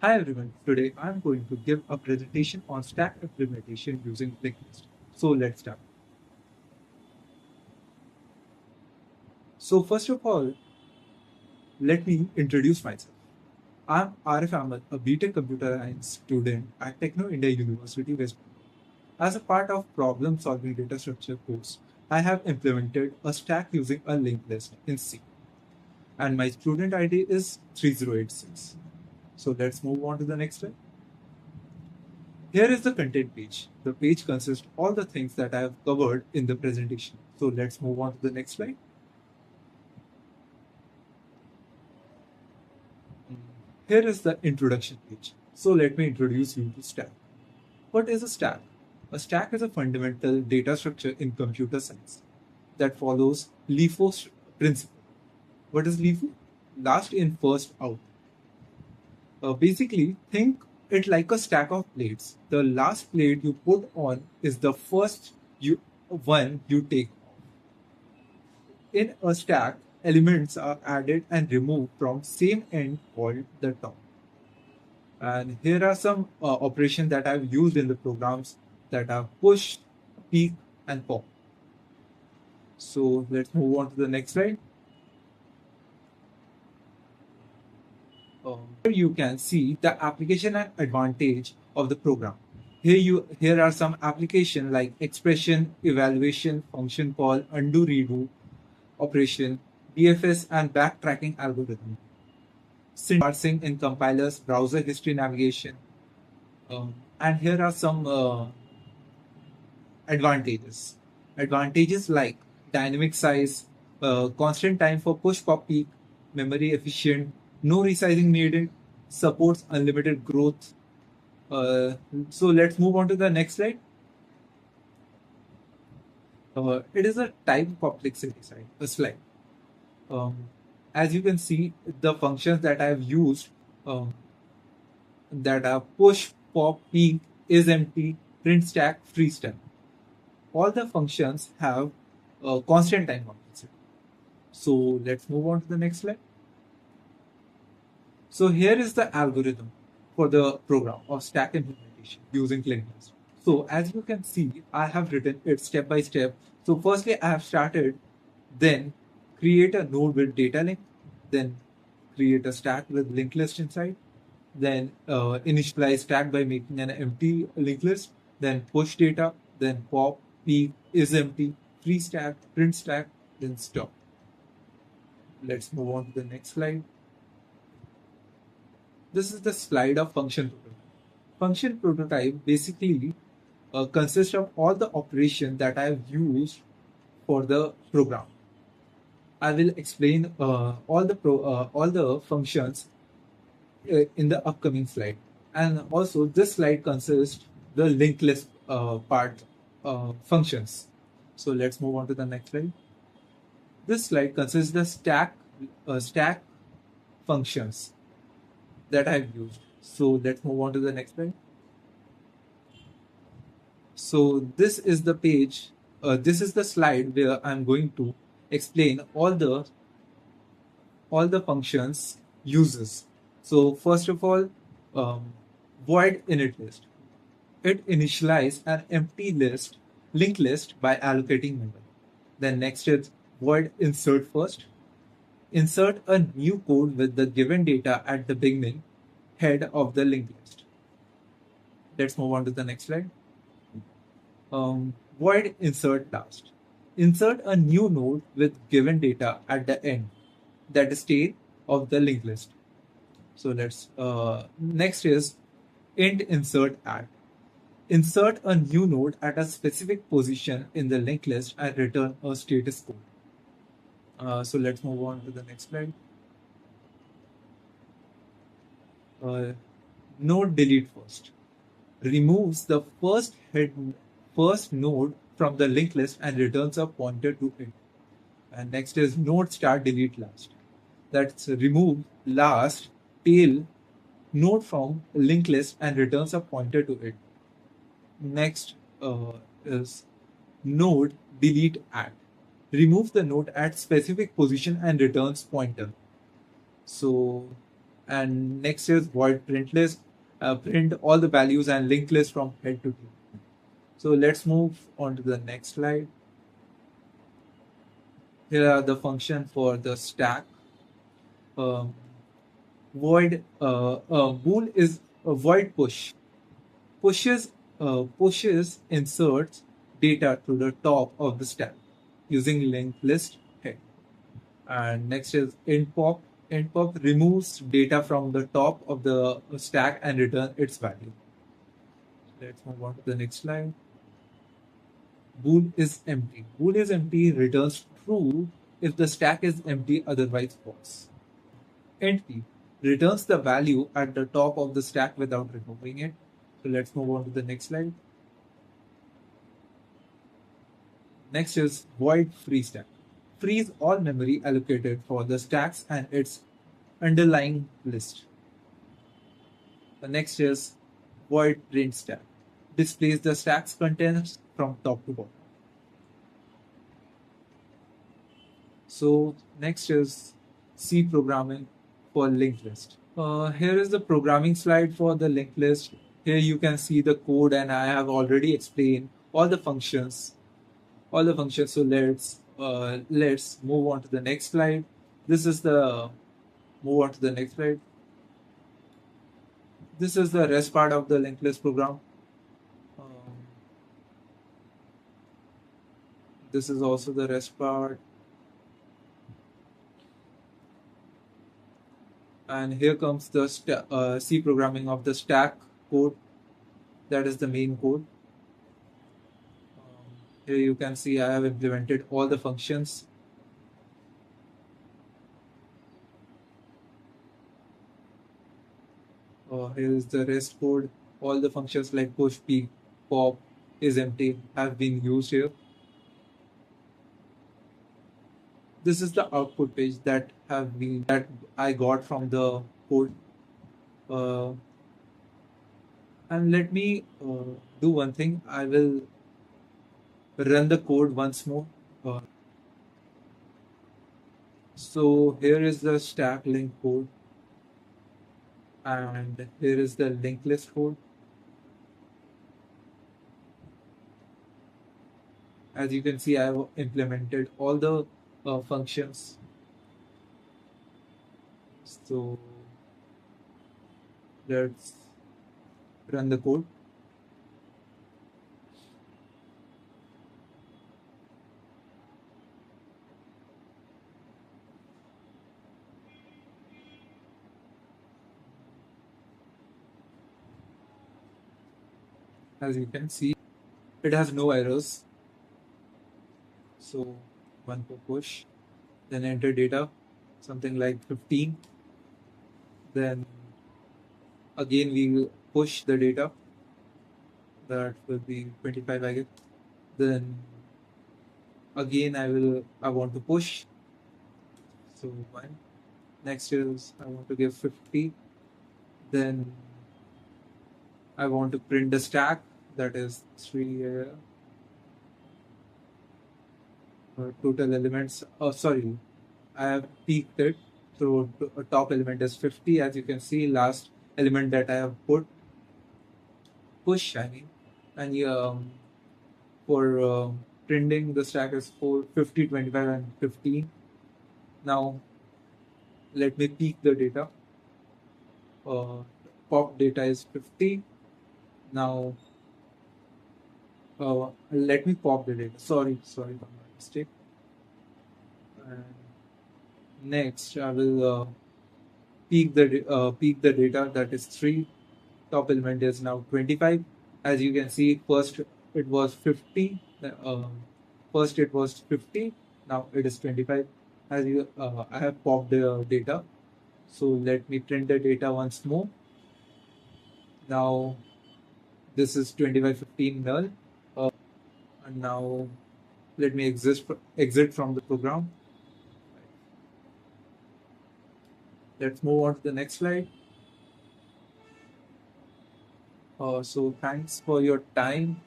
Hi everyone, today I'm going to give a presentation on stack implementation using linked list. So let's start. So first of all, let me introduce myself. I'm Arif Ahmed, a BTech Computer Science student at Techno India University West Bengal. As a part of problem solving data structure course, I have implemented a stack using a linked list in C. And my student ID is 3086. So let's move on to the next slide. Here is the content page. The page consists all the things that I have covered in the presentation. So let's move on to the next slide. Here is the introduction page. So let me introduce you to stack. What is a stack? A stack is a fundamental data structure in computer science that follows LIFO principle. What is LIFO? Last in, first out. Basically, think it like a stack of plates. The last plate you put on is the first one you take. In a stack, elements are added and removed from same end called the top. And here are some operations that I've used in the programs that are push, peek, and pop. So let's move on to the next slide. Here you can see the application and advantage of the program. Here are some application like expression, evaluation, function call, undo, redo, operation, DFS, and backtracking algorithm. Parsing in compilers, browser history navigation. And here are some advantages. Advantages like dynamic size, constant time for push pop peak, memory efficient, no resizing needed, supports unlimited growth. So let's move on to the next slide. It is a type complexity slide. Um, as you can see, the functions that I have used um, that are push, pop, peek, is empty, print stack, free stack. All the functions have a constant time complexity. So let's move on to the next slide. So here is the algorithm for the program of stack implementation using linked list. So as you can see, I have written it step by step. So firstly, I have started, then create a node with data link, then create a stack with linked list inside, then initialize stack by making an empty linked list, then push data, then pop, peek, is empty, free stack, print stack, then stop. Let's move on to the next slide. This is the slide of function prototype. Function prototype basically consists of all the operation that I have used for the program. I will explain all the functions in the upcoming slide. And also this slide consists the linked list part functions. So let's move on to the next slide. This slide consists the stack functions that I've used. So let's move on to the next slide. So this is the page. This is the slide where I'm going to explain all the functions uses. So first of all, void init list. It initializes an empty linked list by allocating memory. Then next is void insert first. Insert a new code with the given data at the beginning head of the linked list. Let's move on to the next slide. Void insert last. Insert a new node with given data at the end, that is state of the linked list. So let's next is int insert add. Insert a new node at a specific position in the linked list and return a status code. So let's move on to the next slide. Node delete first. Removes the first node from the linked list and returns a pointer to it. And next is node start delete last. That's remove last tail node from linked list and returns a pointer to it. Next is node delete at. Remove the node at specific position and returns pointer. So And next is void print list. Print all the values and linked list from head to tail. So let's move on to the next slide. Here are the function for the stack. Um, bool is a void push. Pushes inserts data to the top of the stack using linked list head. And next is int pop. Int pop removes data from the top of the stack and return its value. Let's move on to the next slide. Bool is empty. Bool is empty returns true if the stack is empty, otherwise false. Int p returns the value at the top of the stack without removing it. So let's move on to the next slide. Next is void free stack. Frees all memory allocated for the stacks and its underlying list. The next is void print stack. Displays the stack's contents from top to bottom. So next is C programming for linked list. Here is the programming slide for the linked list. Here you can see the code, and I have already explained all the functions. So let's move on to the next slide. This is the move on to the next slide. This is the rest part of the linked list program. This is also the rest part. And here comes the C programming of the stack code. That is the main code. Here you can see I have implemented all the functions. Here is the rest code. All the functions like push, peek, pop, is empty have been used here. This is the output page that I got from the code. And let me do one thing. I will run the code once more. So here is the stack link code, and here is the linked list code. As you can see, I have implemented all the functions. So let's run the code. As you can see, it has no errors. So one for push, then enter data, something like 15. Then again we will push the data. That will be 25 I guess. Then again I want to push. So one. Next is I want to give 50. Then I want to print the stack, that is 3 total elements. Oh, sorry, I have peaked it. So top element is 50. As you can see, last element that I have put push, I mean, and for printing the stack is 50, 25, and 15. Now let me peek the data. Pop data is 50. Now let me pop the data. Sorry for my mistake. And next I will peek the data, that is 3. Top element is now 25. As you can see, first it was 50. First it was 50. Now it is 25. I have popped the data. So let me print the data once more. Now this is 2515 null. And now let me exit from the program. Let's move on to the next slide. So thanks for your time.